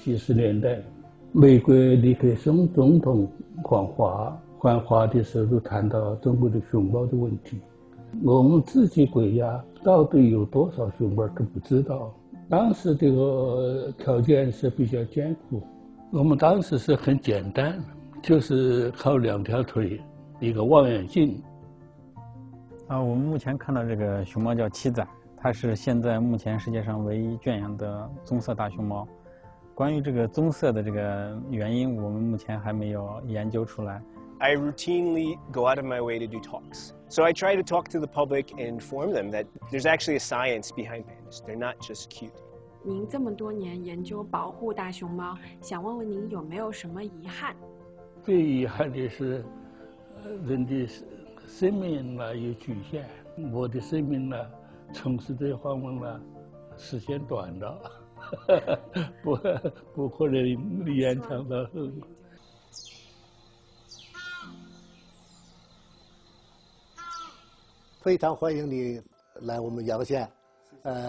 70年代，美国尼克松总统访华的时候谈到中国的熊猫的问题。我们自己国家到底有多少熊猫都不知道。当时这个条件是比较艰苦，我们当时是很简单，就是靠2条腿，一个望远镜。我们目前看到这个熊猫叫七仔，它是现在目前世界上唯一圈养的棕色大熊猫。关于这个棕色的这个原因，我们目前还没有研究出来。I routinely go out of my way to do talks. So I try to talk to the public and inform them that there's actually a science behind pandas. They're not just cute. 您这么多年研究保护大熊猫，想问问您有没有什么遗憾？最遗憾的是，人的生命呢有局限。我的生命呢，从事这方面呢，时间短了，不可能延长到。非常欢迎你来我们洋县，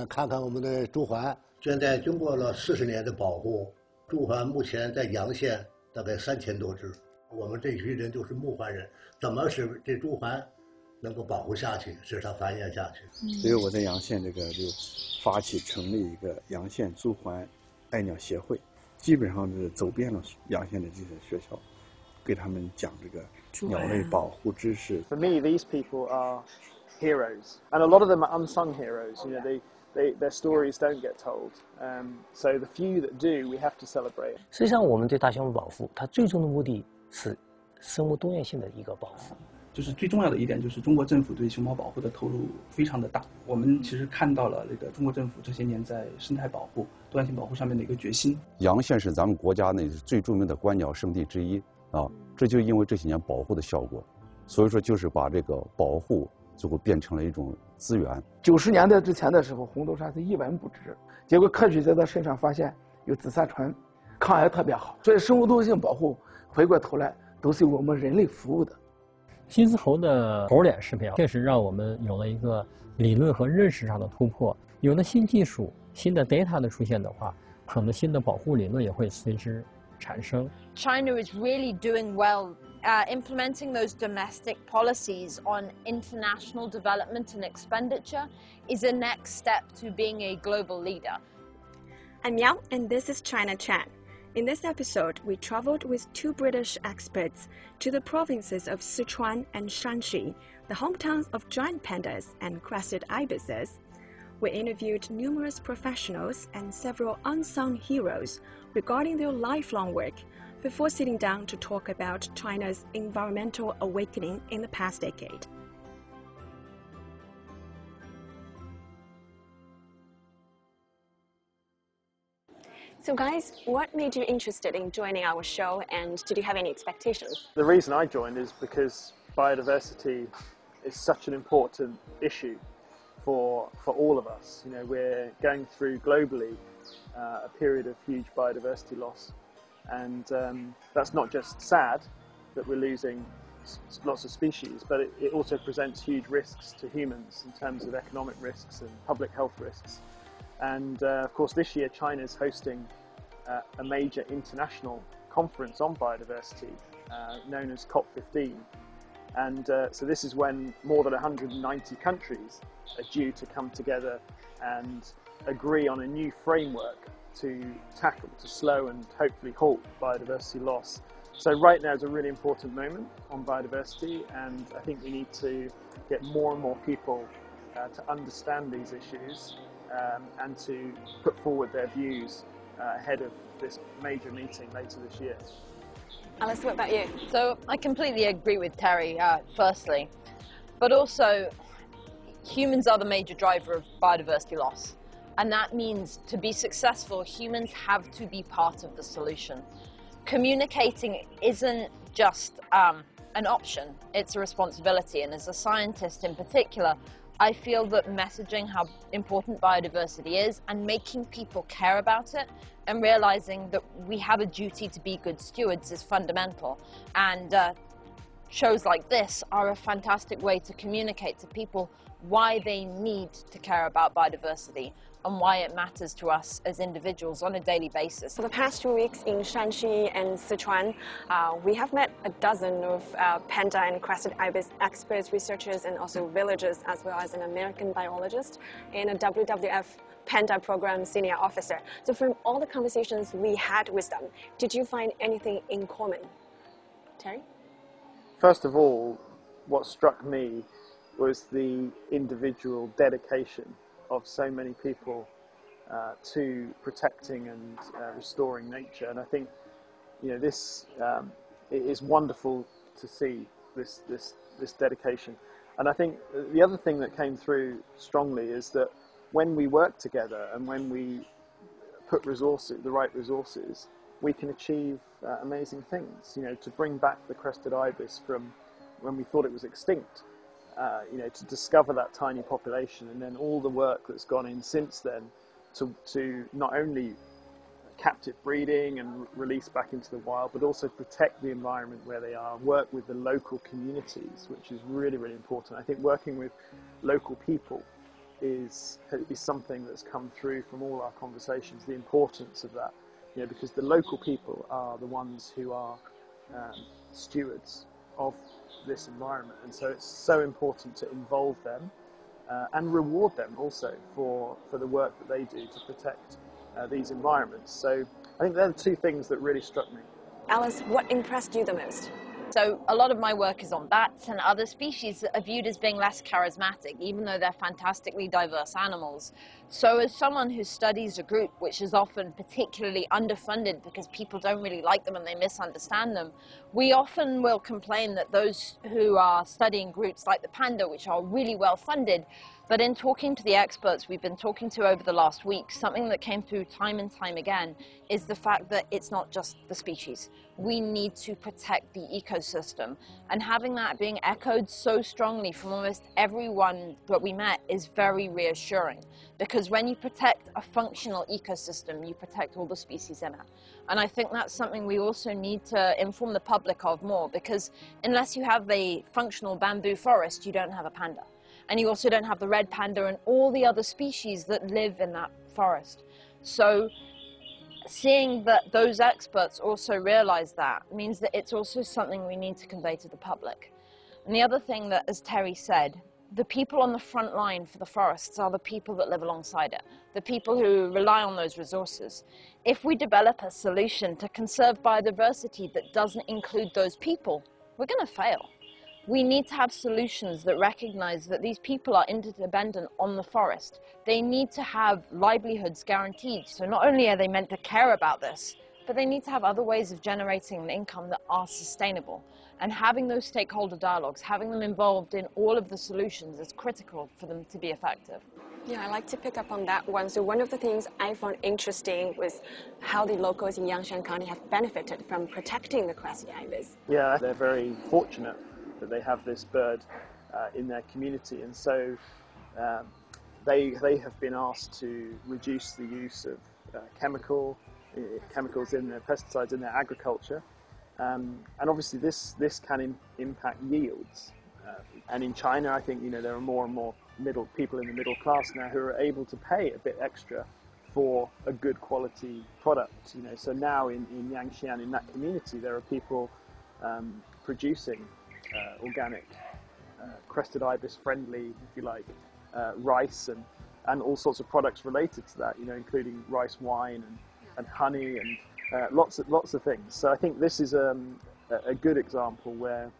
看看我们的朱鹮。现在经过了40年的保护，朱鹮目前在洋县大概3000多只。我们这群人就是牧鹮人，怎么使这朱鹮能够保护下去，使它繁衍下去？所以我在洋县这个就发起成立一个洋县朱鹮爱鸟协会，基本上是走遍了洋县的这些学校，给他们讲这个鸟类保护知识。 For me, these people are heroes, and a lot of them are unsung heroes. You know, their stories don't get told. So the few that do, we have to celebrate. 实际上，我们对大熊猫保护，它最终的目的是生物多样性的一个保护。就是最重要的一点，就是中国政府对熊猫保护的投入非常的大。我们其实看到了那个中国政府这些年在生态保护、多样性保护上面的一个决心。洋县是咱们国家内最著名的观鸟圣地之一啊，这就因为这些年保护的效果，所以说就是把这个保护最后变成了一种资源。90年代之前的时候，红头鲨是一文不值，结果科学在它身上发现有紫杉醇，抗癌特别好，所以生物多样性保护回过头来都是为我们人类服务的。金丝猴的猴脸识别确实让我们有了一个理论和认识上的突破。有了新技术、新的 data 的出现的话，可能新的保护理论也会随之产生。China is really doing well implementing those domestic policies on international development and expenditure is a next step to being a global leader. I'm Yang, and this is ChinaChat. In this episode, we traveled with 2 British experts to the provinces of Sichuan and Shanxi, the hometowns of giant pandas and crested ibises. We interviewed numerous professionals and several unsung heroes regarding their lifelong work before sitting down to talk about China's environmental awakening in the past decade. So guys, what made you interested in joining our show, and did you have any expectations? The reason I joined is because biodiversity is such an important issue for all of us. You know, we're going through globally a period of huge biodiversity loss, and that's not just sad that we're losing lots of species, but it also presents huge risks to humans in terms of economic risks and public health risks. And of course this year China is hosting a major international conference on biodiversity known as COP15. And so this is when more than 190 countries are due to come together and agree on a new framework to tackle, to slow and hopefully halt biodiversity loss. So right now is a really important moment on biodiversity, and I think we need to get more and more people to understand these issues and to put forward their views ahead of this major meeting later this year. Alice, what about you? So I completely agree with Terry, firstly, but also humans are the major driver of biodiversity loss. And that means to be successful, humans have to be part of the solution. Communicating isn't just an option, it's a responsibility. And as a scientist in particular, I feel that messaging how important biodiversity is and making people care about it and realizing that we have a duty to be good stewards is fundamental. And shows like this are a fantastic way to communicate to people why they need to care about biodiversity and why it matters to us as individuals on a daily basis. For the past 2 weeks in Shanxi and Sichuan, we have met a dozen of panda and crested ibis experts, researchers, and also villagers, as well as an American biologist and a WWF Panda Program Senior Officer. So from all the conversations we had with them, did you find anything in common? Terry? First of all, what struck me was the individual dedication of so many people to protecting and restoring nature. And I think, you know, this it is wonderful to see this dedication. And I think the other thing that came through strongly is that when we work together and when we put resources, the right resources, we can achieve amazing things. You know, to bring back the crested ibis from when we thought it was extinct, you know, to discover that tiny population, and then all the work that's gone in since then to not only captive breeding and release back into the wild, but also protect the environment where they are, work with the local communities, which is really, really important. I think working with local people is something that's come through from all our conversations, the importance of that, you know, because the local people are the ones who are stewards of this environment, and so it's so important to involve them and reward them also for the work that they do to protect these environments. So I think they're the two things that really struck me. Alice, what impressed you the most? So a lot of my work is on bats and other species that are viewed as being less charismatic, even though they're fantastically diverse animals. So as someone who studies a group which is often particularly underfunded because people don't really like them and they misunderstand them, we often will complain that those who are studying groups like the panda, which are really well funded, but in talking to the experts we've been talking to over the last week, something that came through time and time again is the fact that it's not just the species. We need to protect the ecosystem, and having that being echoed so strongly from almost everyone that we met is very reassuring, because when you protect a functional ecosystem, you protect all the species in it. And I think that's something we also need to inform the public of more, because unless you have a functional bamboo forest, you don't have a panda. And you also don't have the red panda and all the other species that live in that forest. So seeing that those experts also realize that means that it's also something we need to convey to the public. And the other thing that, as Terry said, the people on the front line for the forests are the people that live alongside it, the people who rely on those resources. If we develop a solution to conserve biodiversity that doesn't include those people, we're going to fail. We need to have solutions that recognize that these people are interdependent on the forest. They need to have livelihoods guaranteed. So not only are they meant to care about this, but they need to have other ways of generating an income that are sustainable. And having those stakeholder dialogues, having them involved in all of the solutions is critical for them to be effective. Yeah, I'd like to pick up on that one. So one of the things I found interesting was how the locals in Yangshan County have benefited from protecting the crested ibis. Yeah, they're very fortunate that they have this bird in their community, and so they have been asked to reduce the use of chemicals in their pesticides in their agriculture, and obviously this can impact yields. And in China, I think, you know, there are more and more people in the middle class now who are able to pay a bit extra for a good quality product. You know, so now in Yangshan, in that community, there are people producing organic, crested ibis friendly, if you like, rice and all sorts of products related to that, you know, including rice wine and honey and lots of things. So I think this is a good example where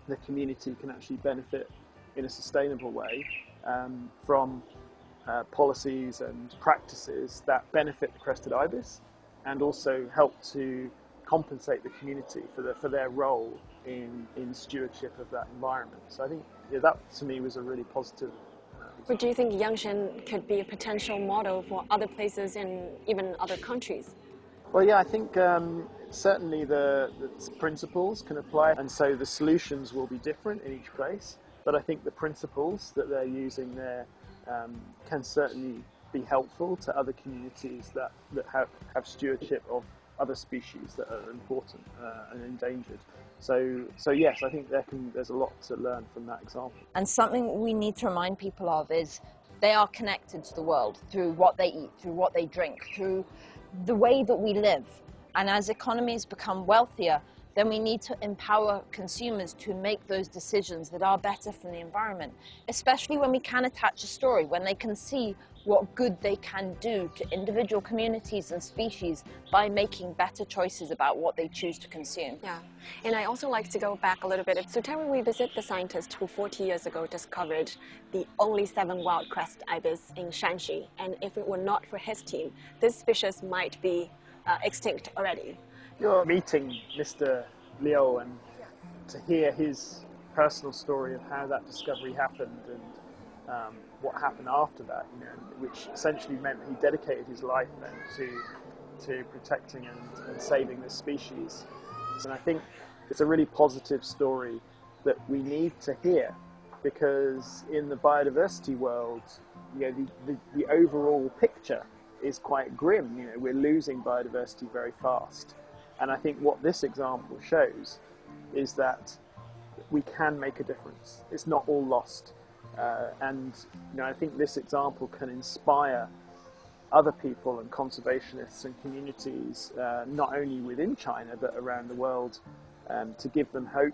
the community can actually benefit in a sustainable way from policies and practices that benefit the crested ibis, and also help to compensate the community for their role in stewardship of that environment. So I think, yeah, that to me was a really positive. But do you think Yangshan could be a potential model for other places in even other countries? Well, yeah, I think certainly the principles can apply, and so the solutions will be different in each place. But I think the principles that they're using there can certainly be helpful to other communities that have stewardship of other species that are important and endangered. So yes, I think there's a lot to learn from that example. And something we need to remind people of is they are connected to the world through what they eat, through what they drink, through the way that we live. And as economies become wealthier, then we need to empower consumers to make those decisions that are better for the environment, especially when we can attach a story, when they can see what good they can do to individual communities and species by making better choices about what they choose to consume. Yeah, and I also like to go back a little bit. So Terry, we visit the scientist who 40 years ago discovered the only 7 wild crested ibis in Shanxi, and if it were not for his team, this species might be extinct already. You're meeting Mr. Liu and to hear his personal story of how that discovery happened and what happened after that, which essentially meant he dedicated his life then to protecting and saving this species. And I think it's a really positive story that we need to hear, because in the biodiversity world, the overall picture is quite grim. We're losing biodiversity very fast. And I think what this example shows is that we can make a difference. It's not all lost. And I think this example can inspire other people and conservationists and communities, not only within China but around the world, to give them hope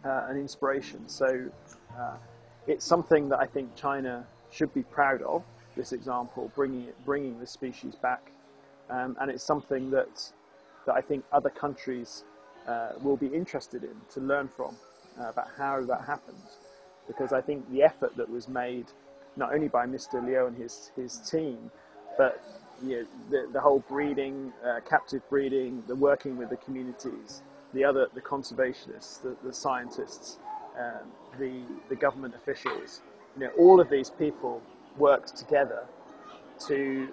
and inspiration. So it's something that I think China should be proud of, this example, bringing the species back. And it's something that I think other countries will be interested in, to learn from about how that happened. Because I think the effort that was made, not only by Mr. Liu and his team, but the whole breeding, captive breeding, the working with the communities, the conservationists, the scientists, the government officials, all of these people worked together to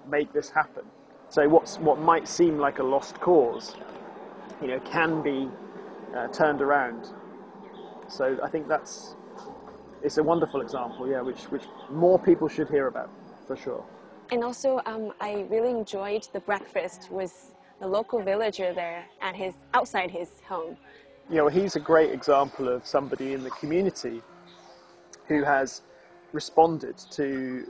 make this happen. So what might seem like a lost cause, can be turned around. So I think it's a wonderful example, which more people should hear about, for sure. And also, I really enjoyed the breakfast with the local villager there outside his home. He's a great example of somebody in the community who has responded to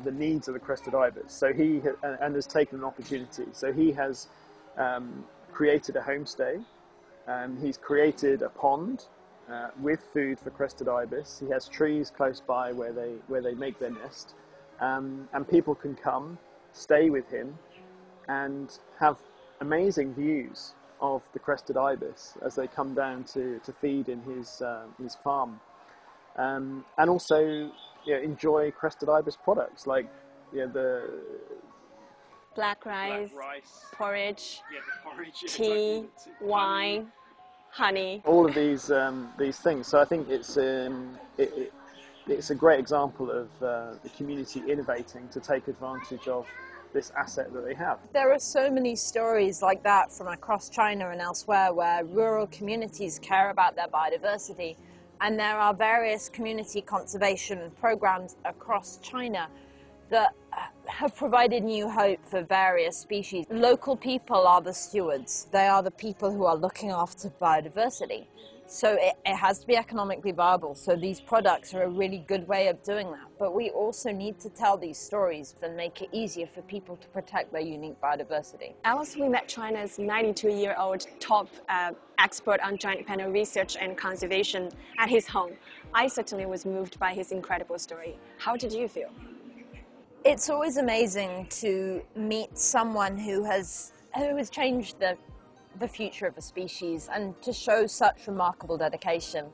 the needs of the crested ibis. So he has taken an opportunity. So he has created a homestay. He's created a pond with food for crested ibis. He has trees close by where they make their nest, and people can come, stay with him, and have amazing views of the crested ibis as they come down to feed in his farm, and also enjoy crested ibis products like the black rice, porridge, tea, wine, honey. All of these things. So I think it's a great example of the community innovating to take advantage of this asset that they have. There are so many stories like that from across China and elsewhere where rural communities care about their biodiversity, and there are various community conservation programs across China that have provided new hope for various species. Local people are the stewards. They are the people who are looking after biodiversity. So it has to be economically viable. So these products are a really good way of doing that. But we also need to tell these stories and make it easier for people to protect their unique biodiversity. Alice, we met China's 92-year-old top expert on giant panda research and conservation at his home. I certainly was moved by his incredible story. How did you feel? It's always amazing to meet someone who has changed the future of a species and to show such remarkable dedication.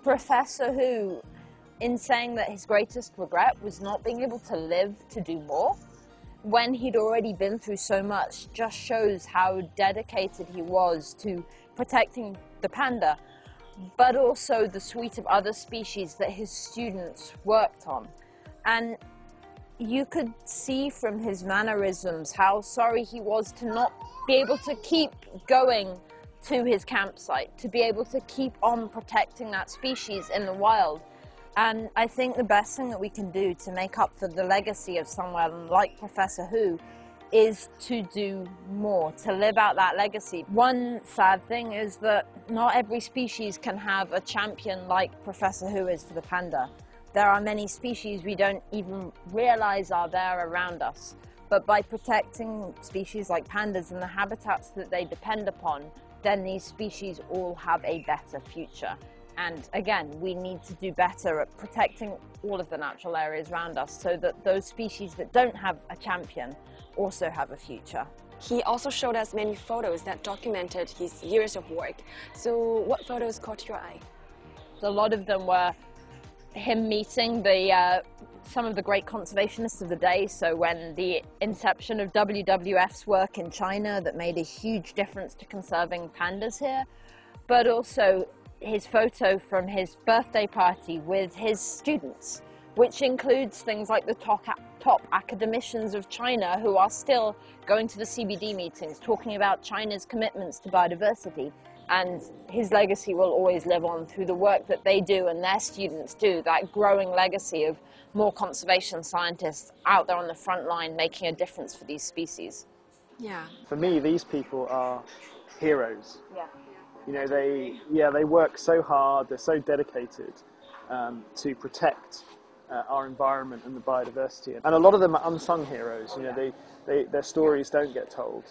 Professor Hu, in saying that his greatest regret was not being able to live to do more, when he'd already been through so much, just shows how dedicated he was to protecting the panda, but also the suite of other species that his students worked on. And you could see from his mannerisms how sorry he was to not be able to keep going to his campsite, to be able to keep on protecting that species in the wild. And I think the best thing that we can do to make up for the legacy of someone like Professor Hu is to do more, to live out that legacy. One sad thing is that not every species can have a champion like Professor Hu is for the panda. There are many species we don't even realize are there around us. But by protecting species like pandas and the habitats that they depend upon, then these species all have a better future. And again, we need to do better at protecting all of the natural areas around us so that those species that don't have a champion also have a future. He also showed us many photos that documented his years of work. So what photos caught your eye? A lot of them were him meeting some of the great conservationists of the day. So when the inception of WWF's work in China that made a huge difference to conserving pandas here, but also his photo from his birthday party with his students, which includes things like the top academicians of China who are still going to the CBD meetings, talking about China's commitments to biodiversity. And his legacy will always live on through the work that they do and their students do, that growing legacy of more conservation scientists out there on the front line making a difference for these species. Yeah. For me, these people are heroes. Yeah. You know, they work so hard, they're so dedicated to protect our environment and the biodiversity. And a lot of them are unsung heroes. You know, their stories don't get told.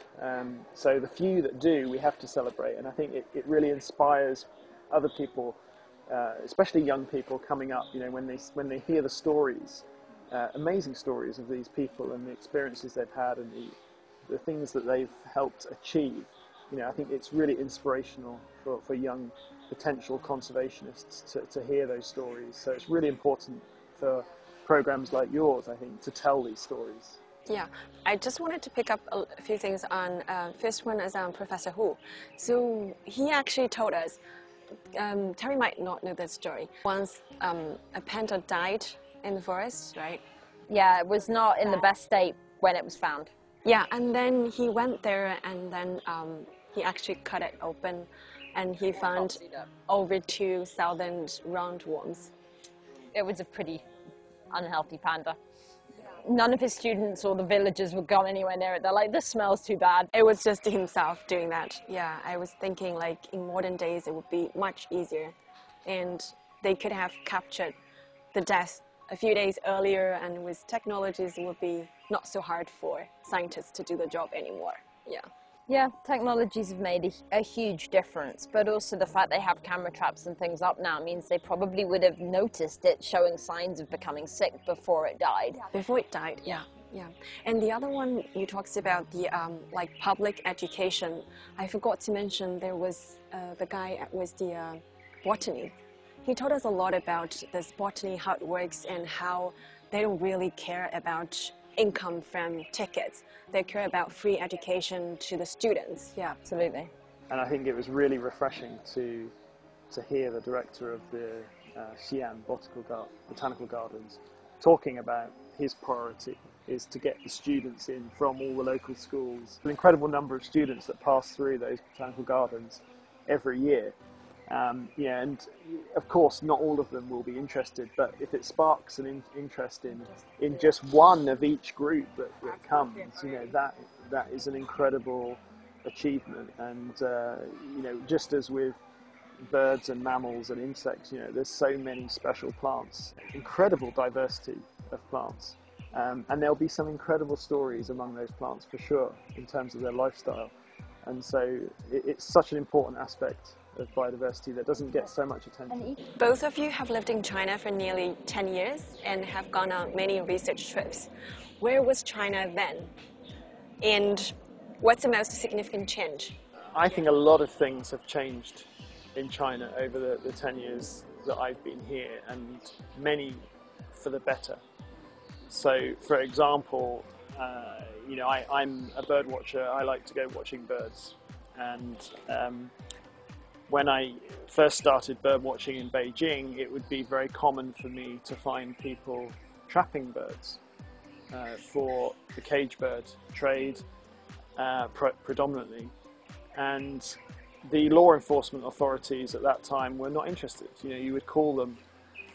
So the few that do, we have to celebrate. And I think it really inspires other people, especially young people coming up. You know, when they hear the stories, amazing stories of these people and the experiences they've had and the things that they've helped achieve. You know, I think it's really inspirational for young potential conservationists to hear those stories. So it's really important for programs like yours, I think, to tell these stories. Yeah, I just wanted to pick up a few things on, first one is on Professor Hu. So he actually told us, Terry might not know this story, once a panda died in the forest, right? Yeah, it was not in the best state when it was found. Yeah, and then he went there and then he actually cut it open and he found over 2,000 roundworms. It was a pretty unhealthy panda. None of his students or the villagers would go anywhere near it. They're like, this smells too bad. It was just himself doing that. Yeah, I was thinking like in modern days it would be much easier and they could have captured the death a few days earlier, and with technologies it would be not so hard for scientists to do the job anymore. Yeah. Yeah, technologies have made a huge difference, but also the fact they have camera traps and things up now means they probably would have noticed it showing signs of becoming sick before it died. Before it died, yeah. Yeah, and the other one you talked about the like public education. I forgot to mention there was the guy with the botany. He told us a lot about this botany, how it works, and how they don't really care about income from tickets. They care about free education to the students. Yeah, absolutely. And I think it was really refreshing to hear the director of the Xi'an Botanical Gardens talking about his priority is to get the students in from all the local schools. An incredible number of students that pass through those botanical gardens every year. Yeah, and of course not all of them will be interested, but if it sparks an interest in just one of each group that comes, you know, that is an incredible achievement. And you know, just as with birds and mammals and insects, you know, there's so many special plants, incredible diversity of plants, and there'll be some incredible stories among those plants for sure in terms of their lifestyle. And so it's such an important aspect of biodiversity that doesn't get so much attention. Both of you have lived in China for nearly 10 years and have gone on many research trips. Where was China then? And what's the most significant change? I think a lot of things have changed in China over the 10 years that I've been here, and many for the better. So, for example, you know, I'm a bird watcher. I like to go watching birds, and when I first started bird watching in Beijing, it would be very common for me to find people trapping birds for the cage bird trade predominantly, and the law enforcement authorities at that time were not interested. You know, you would call them,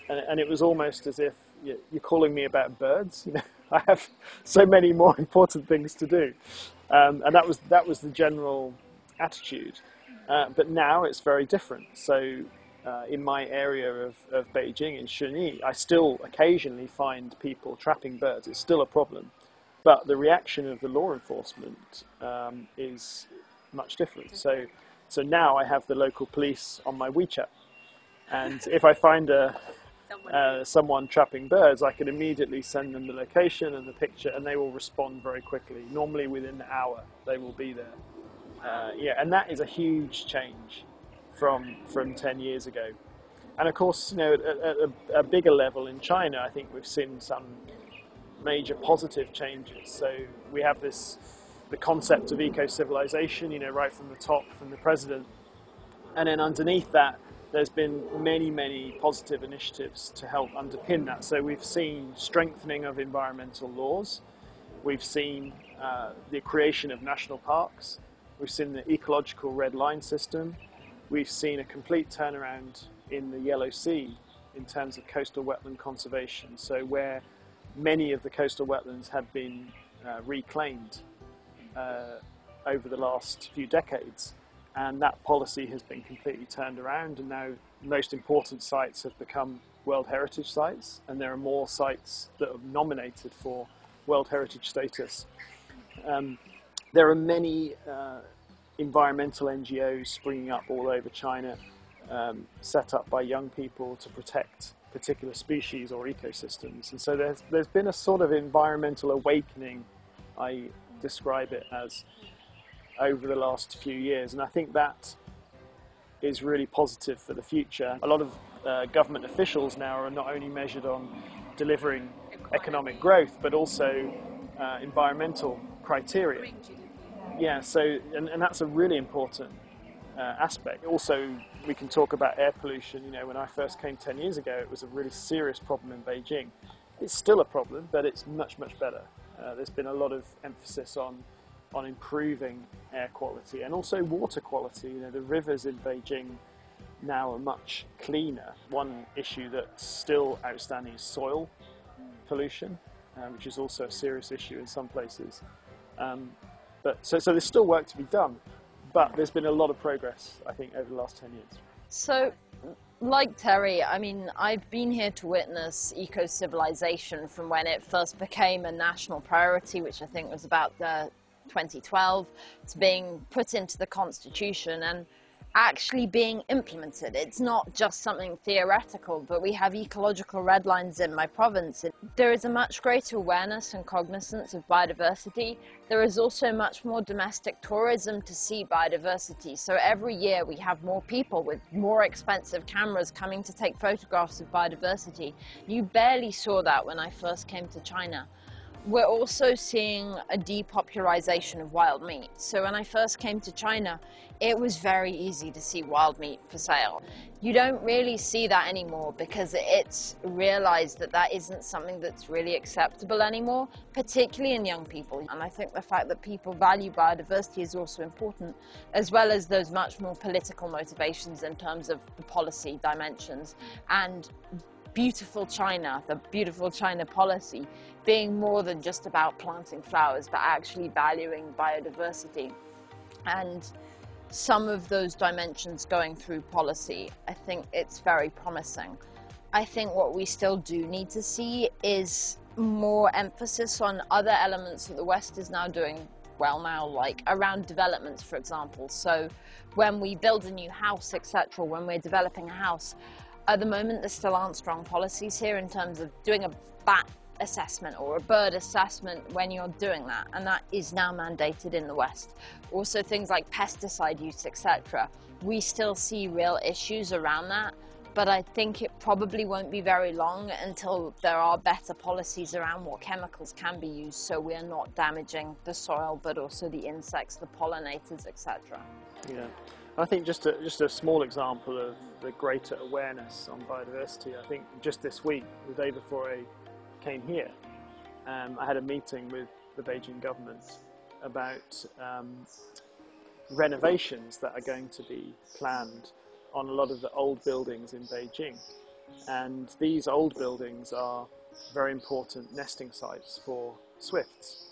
and it was almost as if you're calling me about birds. You know, I have so many more important things to do. And that was the general attitude. But now it's very different. So in my area of Beijing, in Shunyi, I still occasionally find people trapping birds. It's still a problem. But the reaction of the law enforcement is much different. So now I have the local police on my WeChat. And if I find someone trapping birds, I can immediately send them the location and the picture, and they will respond very quickly. Normally within an hour, they will be there. Yeah, and that is a huge change from 10 years ago. And of course, you know, at a bigger level in China, I think we've seen some major positive changes. So we have the concept of eco-civilization, you know, right from the top, from the president. And then underneath that, there's been many positive initiatives to help underpin that. So we've seen strengthening of environmental laws. We've seen the creation of national parks. We've seen the ecological red line system. We've seen a complete turnaround in the Yellow Sea in terms of coastal wetland conservation. So where many of the coastal wetlands had been reclaimed over the last few decades. And that policy has been completely turned around, and now the most important sites have become World Heritage Sites, and there are more sites that are nominated for World Heritage status. There are many environmental NGOs springing up all over China, set up by young people to protect particular species or ecosystems. And so there's been a sort of environmental awakening, I describe it as, over the last few years, and I think that is really positive for the future. A lot of government officials now are not only measured on delivering economic growth, but also environmental criteria. Yeah, so and that's a really important aspect. Also, we can talk about air pollution. You know, when I first came 10 years ago, it was a really serious problem in Beijing. It's still a problem, but it's much better. There's been a lot of emphasis on improving air quality and also water quality. You know, the rivers in Beijing now are much cleaner. One issue that's still outstanding is soil pollution, which is also a serious issue in some places. But so there's still work to be done, but there's been a lot of progress, I think, over the last 10 years. So, like Terry, I mean, I've been here to witness eco-civilization from when it first became a national priority, which I think was about 2012, to being put into the constitution and actually being implemented. It's not just something theoretical, but we have ecological red lines in my province. There is a much greater awareness and cognizance of biodiversity. There is also much more domestic tourism to see biodiversity. So every year we have more people with more expensive cameras coming to take photographs of biodiversity. You barely saw that when I first came to China. We're also seeing a depopularization of wild meat. So when I first came to China, it was very easy to see wild meat for sale. You don't really see that anymore because it's realized that that isn't something that's really acceptable anymore, particularly in young people. And I think the fact that people value biodiversity is also important, as well as those much more political motivations in terms of the policy dimensions. And beautiful China, the beautiful China policy, being more than just about planting flowers, but actually valuing biodiversity. And some of those dimensions going through policy, I think it's very promising. I think what we still do need to see is more emphasis on other elements that the West is now doing well now, like around developments, for example. So when we build a new house, etc., when we're developing a house, at the moment, there still aren't strong policies here in terms of doing a bat assessment or a bird assessment when you're doing that, and that is now mandated in the West. Also things like pesticide use, etc. We still see real issues around that, but I think it probably won't be very long until there are better policies around what chemicals can be used so we are not damaging the soil, but also the insects, the pollinators, etc. Yeah. I think just a small example of the greater awareness on biodiversity. I think just this week, the day before I came here, I had a meeting with the Beijing government about renovations that are going to be planned on a lot of the old buildings in Beijing. And these old buildings are very important nesting sites for swifts.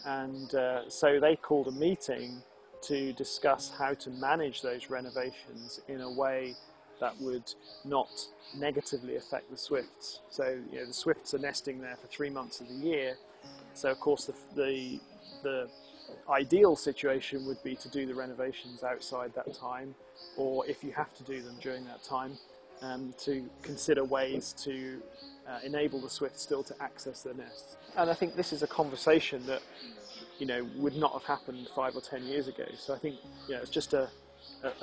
And so they called a meeting to discuss how to manage those renovations in a way that would not negatively affect the swifts. So the swifts are nesting there for 3 months of the year. So of course the ideal situation would be to do the renovations outside that time, or if you have to do them during that time, to consider ways to enable the swifts still to access their nests. And I think this is a conversation that would not have happened 5 or 10 years ago. So I think it's just a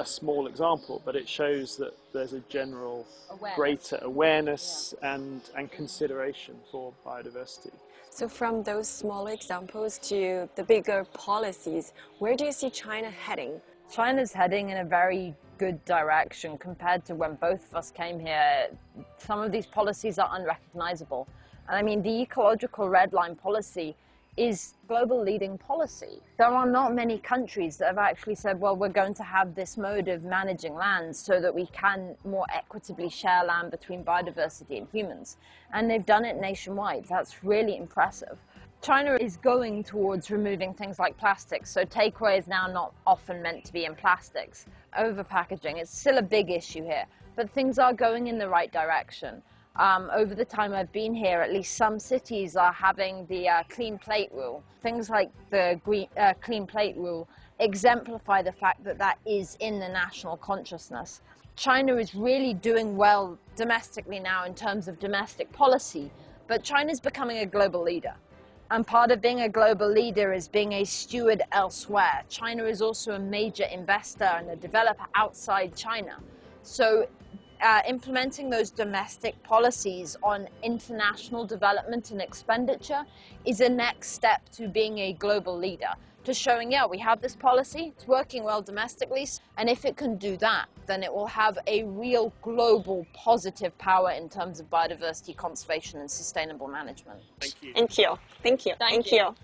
small example, but it shows that there's a general greater awareness and consideration for biodiversity. So from those small examples to the bigger policies, where do you see China heading? China's heading in a very good direction compared to when both of us came here. Some of these policies are unrecognizable. And I mean, the ecological red line policy is global leading policy. There are not many countries that have actually said, well, we're going to have this mode of managing land so that we can more equitably share land between biodiversity and humans. And they've done it nationwide. That's really impressive. China is going towards removing things like plastics, so takeaway is now not often meant to be in plastics. Over-packaging is still a big issue here, but things are going in the right direction. Over the time I've been here, at least some cities are having the clean plate rule. Things like the clean plate rule exemplify the fact that that is in the national consciousness. China is really doing well domestically now in terms of domestic policy, but China is becoming a global leader. And part of being a global leader is being a steward elsewhere. China is also a major investor and a developer outside China. So implementing those domestic policies on international development and expenditure is a next step to being a global leader, to showing, yeah, we have this policy, it's working well domestically, and if it can do that, then it will have a real global positive power in terms of biodiversity conservation and sustainable management. Thank you. Thank you. Thank you. Thank you.